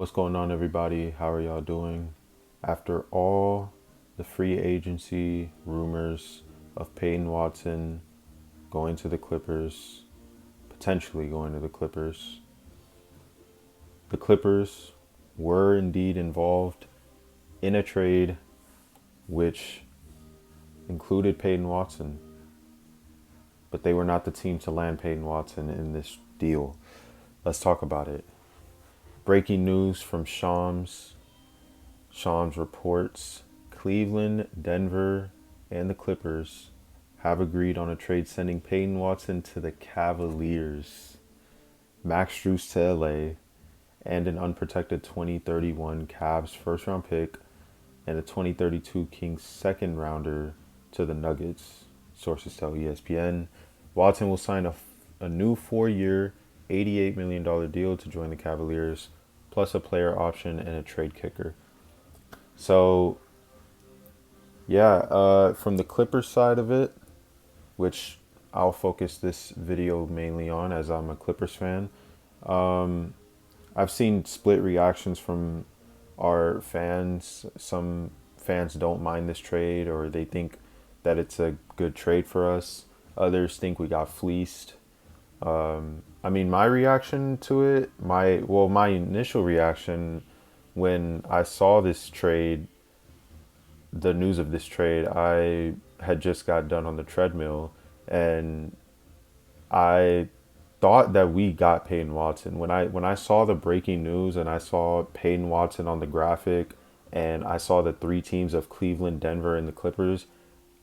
What's going on, everybody? How are y'all doing? After all the free agency rumors of Peyton Watson going to the Clippers, potentially going to the Clippers were indeed involved in a trade which included Peyton Watson, but they were not the team to land Peyton Watson in this deal. Let's talk about it. Breaking news from Shams. Shams reports Cleveland, Denver, and the Clippers have agreed on a trade sending Peyton Watson to the Cavaliers, Max Strus to LA, and an unprotected 2031 Cavs first round pick and a 2032 Kings second rounder to the Nuggets, sources tell ESPN. Watson will sign a new 4-year, $88 million deal to join the Cavaliers, plus a player option and a trade kicker. So, yeah, from the Clippers side of it, which I'll focus this video mainly on as I'm a Clippers fan, I've seen split reactions from our fans. Some fans don't mind this trade or they think that it's a good trade for us. Others think we got fleeced. My reaction to it, my initial reaction when I saw this trade, the news of this trade, I had just got done on the treadmill and I thought that we got Peyton Watson. When I saw the breaking news and I saw Peyton Watson on the graphic and I saw the three teams of Cleveland, Denver, and the Clippers,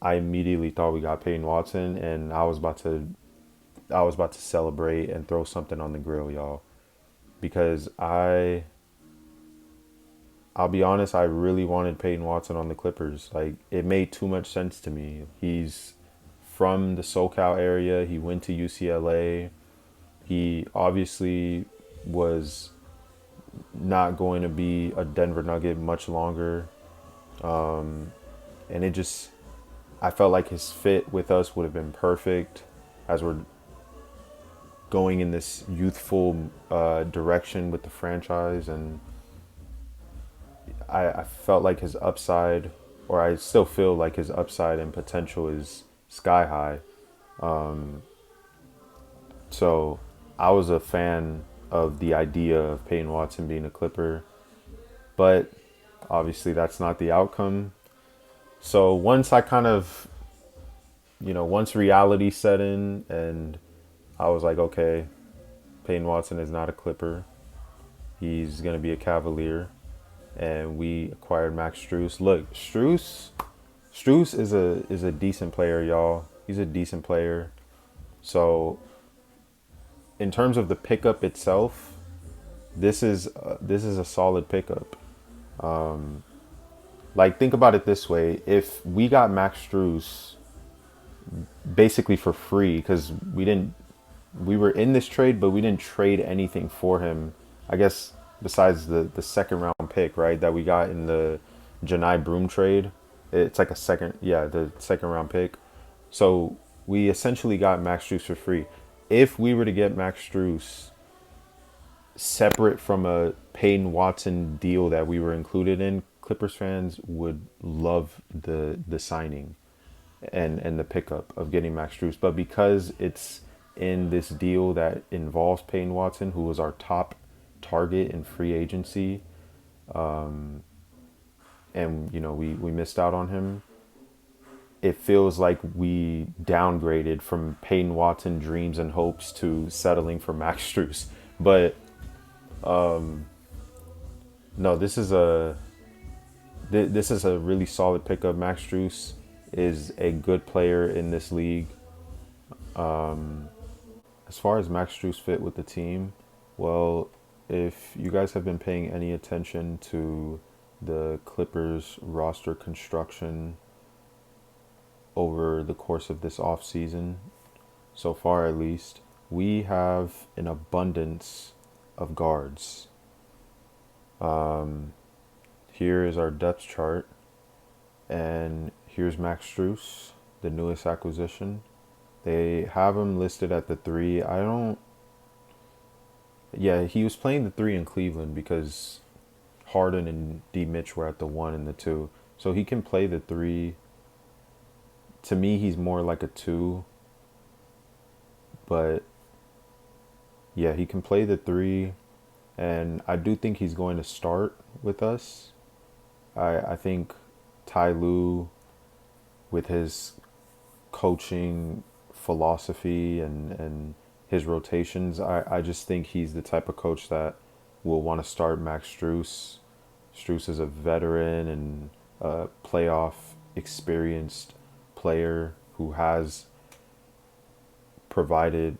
I immediately thought we got Peyton Watson and I was about to celebrate and throw something on the grill, y'all. Because I'll be honest, I really wanted Peyton Watson on the Clippers. Like, it made too much sense to me. He's from the SoCal area. He went to UCLA. He obviously was not going to be a Denver Nugget much longer. And I felt like his fit with us would have been perfect as we're going in this youthful direction with the franchise. And I felt like his upside, or I still feel like his upside and potential is sky high. So I was a fan of the idea of Peyton Watson being a Clipper, but obviously that's not the outcome. So once I kind of, once reality set in and I was like, okay, Peyton Watson is not a Clipper. He's going to be a Cavalier. And we acquired Max Strus. Look, Strus is a decent player, y'all. He's a decent player. So, in terms of the pickup itself, this is a solid pickup. Like, think about it this way: if we got Max Strus basically for free, because we were in this trade, but we didn't trade anything for him. I guess besides the second round pick, right, that we got in the Janai Broom trade. It's like the second round pick. So we essentially got Max Strus for free. If we were to get Max Strus separate from a Peyton Watson deal that we were included in, Clippers fans would love the signing and the pickup of getting Max Strus. But because it's in this deal that involves Peyton Watson, who was our top target in free agency, and we missed out on him, it feels like we downgraded from Peyton Watson dreams and hopes to settling for Max Strus. But no, this is a really solid pickup. Max Strus is a good player in this league. As far as Max Strus fit with the team, well, if you guys have been paying any attention to the Clippers roster construction over the course of this offseason, so far at least, we have an abundance of guards. Here is our depth chart, and here's Max Strus, the newest acquisition. They have him listed at the 3. Yeah, he was playing the 3 in Cleveland because Harden and D Mitch were at the 1 and the 2. So he can play the 3. To me, he's more like a 2, but yeah, he can play the 3, and I do think he's going to start with us. I think Ty Lue, with his coaching philosophy and his rotations, I just think he's the type of coach that will want to start Max Strus. Strus is a veteran and a playoff experienced player who has provided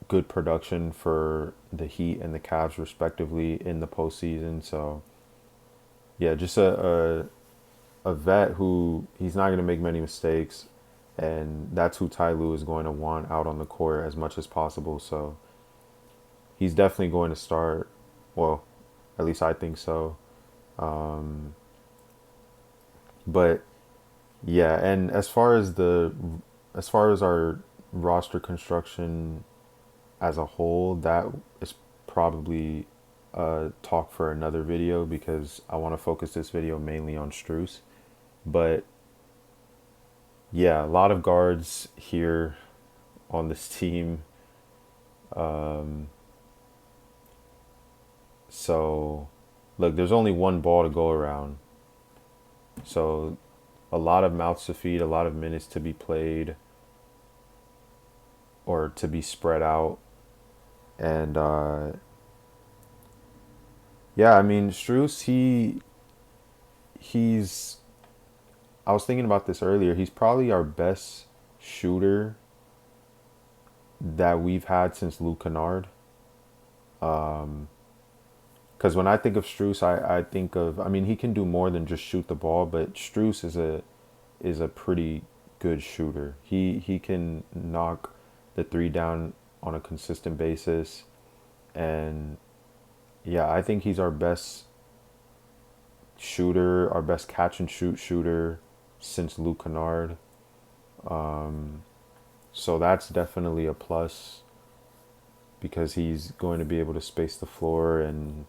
good production for the Heat and the Cavs respectively in the postseason. So yeah, just a vet who he's not going to make many mistakes, and that's who Ty Lue is going to want out on the court as much as possible. So he's definitely going to start. Well, at least I think so. But yeah, and as far as our roster construction as a whole, that is probably talk for another video because I want to focus this video mainly on Strus. But yeah, a lot of guards here on this team. So, look, there's only one ball to go around. So, a lot of mouths to feed, a lot of minutes to be played or to be spread out. And yeah, I mean, Strus, he's I was thinking about this earlier. He's probably our best shooter that we've had since Luke Kennard. Because when I think of Strus, I think of, I mean, he can do more than just shoot the ball, but Strus is a pretty good shooter. He can knock the 3 down on a consistent basis, and yeah, I think he's our best shooter, our best catch and shoot shooter since Luke Kennard. So that's definitely a plus because he's going to be able to space the floor and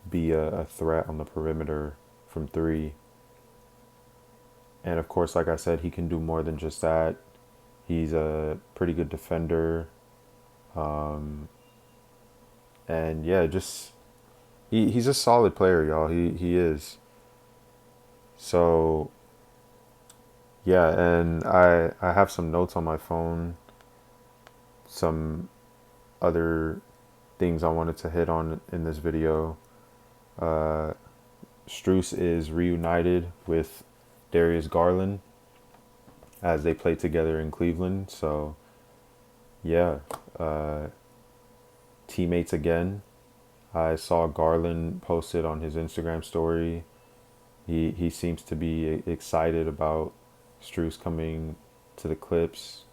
be a threat on the perimeter from 3. And of course, like I said, he can do more than just that. He's a pretty good defender. And yeah, just he's a solid player, y'all. He is. So yeah, and I have some notes on my phone, some other things I wanted to hit on in this video. Strus is reunited with Darius Garland as they played together in Cleveland. So yeah, teammates again. I saw Garland posted on his Instagram story. He seems to be excited about Strus coming to the Clips.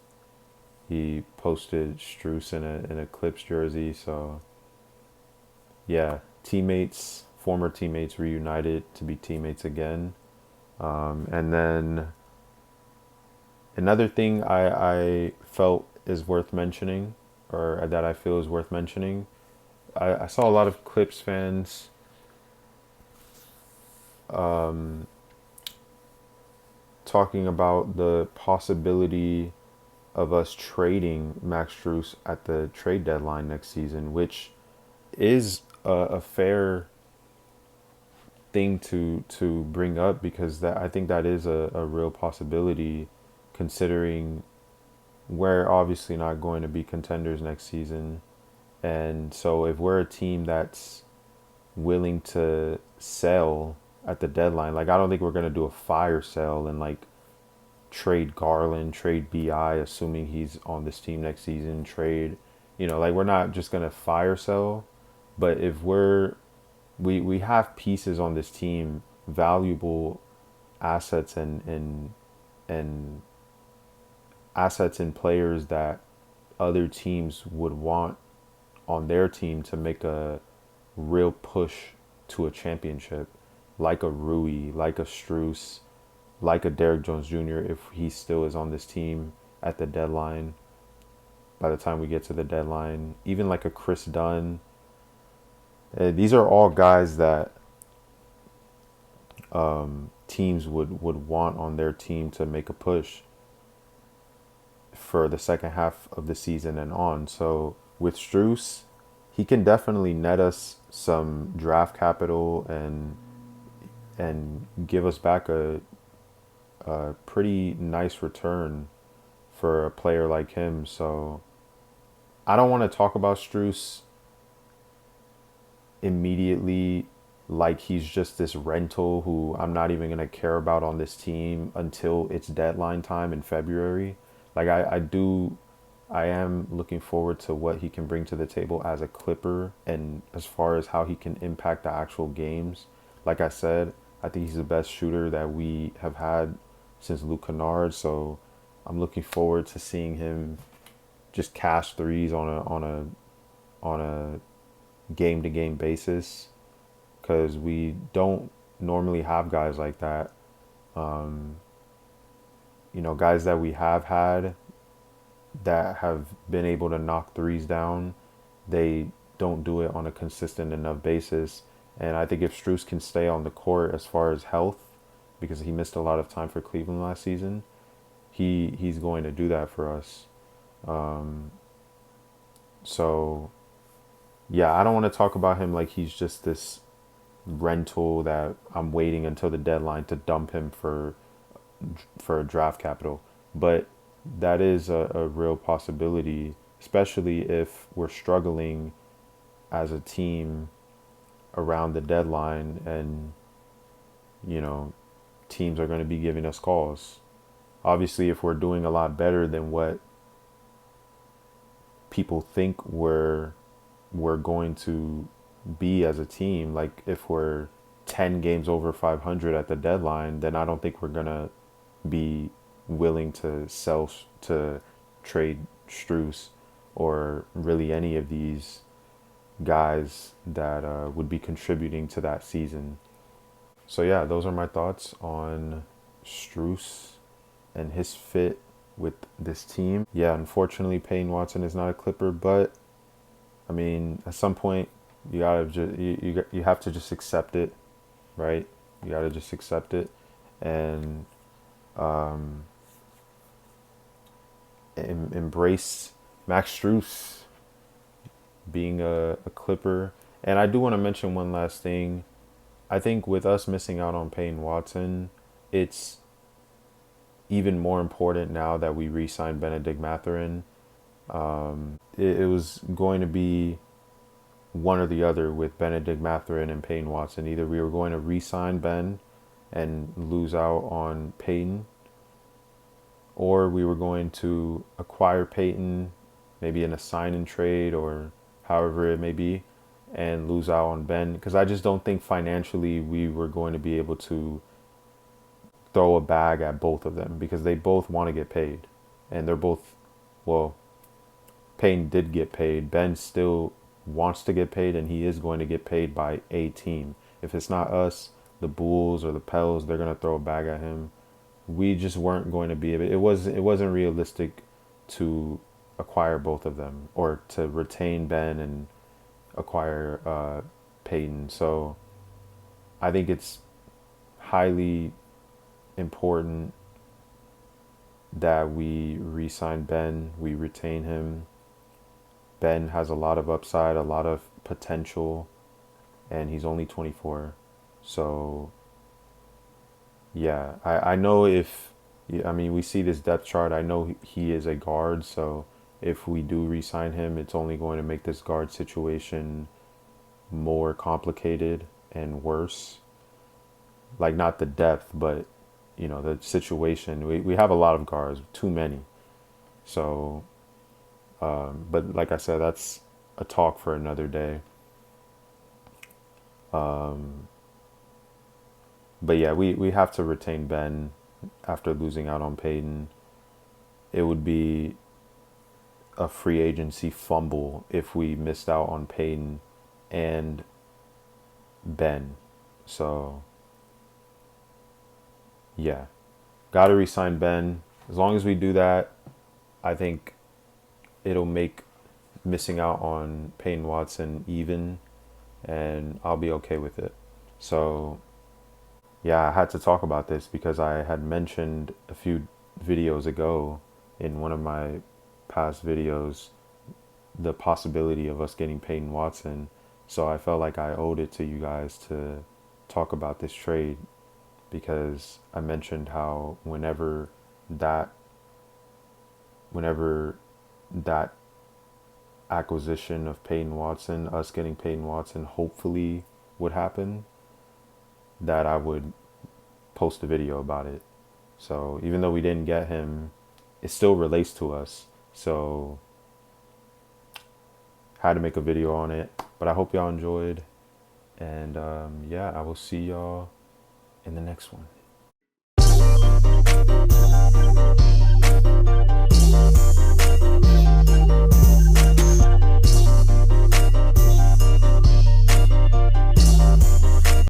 He posted Strus in a Clips jersey. So yeah, teammates, former teammates reunited to be teammates again. And then another thing I felt is worth mentioning, or that I feel is worth mentioning, I saw a lot of Clips fans talking about the possibility of us trading Max Strus at the trade deadline next season, which is a fair thing to bring up because that I think that is a real possibility, considering we're obviously not going to be contenders next season. And so if we're a team that's willing to sell at the deadline, like I don't think we're going to do a fire sale and like trade Garland, trade BI, assuming he's on this team next season, trade, like we're not just going to fire sell. But if we have pieces on this team, valuable assets and assets and players that other teams would want on their team to make a real push to a championship, like a Rui, like a Strus, like a Derrick Jones Jr. if he still is on this team at the deadline, by the time we get to the deadline, even like a Chris Dunn These are all guys that teams would want on their team to make a push for the second half of the season and on. So with Strus, he can definitely net us some draft capital and give us back a pretty nice return for a player like him. So I don't want to talk about Strus immediately like he's just this rental who I'm not even going to care about on this team until it's deadline time in February. Like I am looking forward to what he can bring to the table as a Clipper and as far as how he can impact the actual games. Like I said, I think he's the best shooter that we have had since Luke Kennard, so I'm looking forward to seeing him just cash threes on a game to game basis because we don't normally have guys like that. Guys that we have had that have been able to knock threes down, they don't do it on a consistent enough basis. And I think if Strus can stay on the court as far as health, because he missed a lot of time for Cleveland last season, he's going to do that for us. So yeah, I don't want to talk about him like he's just this rental that I'm waiting until the deadline to dump him for a draft capital. But that is a real possibility, especially if we're struggling as a team around the deadline and, you know, teams are going to be giving us calls. Obviously, if we're doing a lot better than what people think we're going to be as a team, like if we're 10 games over 500 at the deadline, then I don't think we're going to be willing to to trade Strus or really any of these guys that would be contributing to that season. So yeah, those are my thoughts on Strus and his fit with this team. Yeah, unfortunately, Peyton Watson is not a Clipper, but I mean, at some point, you gotta you have to just accept it, right? You gotta just accept it, and embrace Max Strus being a Clipper. And I do want to mention one last thing. I think with us missing out on Peyton Watson, it's even more important now that we re-signed Benedict Mathurin. It was going to be one or the other with Benedict Mathurin and Peyton Watson. Either we were going to re-sign Ben and lose out on Peyton, or we were going to acquire Peyton, maybe in a sign and trade or however it may be, and lose out on Ben. Because I just don't think financially we were going to be able to throw a bag at both of them because they both want to get paid. And they're both, well, Payne did get paid. Ben still wants to get paid, and he is going to get paid by a team. If it's not us, the Bulls or the Pels, they're going to throw a bag at him. We just weren't going to be able. It wasn't realistic to acquire both of them or to retain Ben and acquire Peyton. So I think it's highly important that we re-sign Ben, we retain him. Ben has a lot of upside, a lot of potential, and he's only 24. So yeah, I know if, I mean, we see this depth chart. I know he is a guard, so if we do re-sign him, it's only going to make this guard situation more complicated and worse. Like, not the depth, but, the situation. We have a lot of guards, too many. So, but like I said, that's a talk for another day. But yeah, we have to retain Ben after losing out on Peyton. It would be a free agency fumble if we missed out on Peyton and Ben. So yeah, got to re-sign Ben. As long as we do that, I think it'll make missing out on Peyton Watson even, and I'll be okay with it. So, yeah, I had to talk about this because I had mentioned a few videos ago in one of my past videos the possibility of us getting Peyton Watson. So I felt like I owed it to you guys to talk about this trade because I mentioned how that whenever that acquisition of Peyton Watson, us getting Peyton Watson, hopefully would happen, that I would post a video about it. So even though we didn't get him, it still relates to us. So had to make a video on it. But I hope y'all enjoyed. And yeah, I will see y'all in the next one.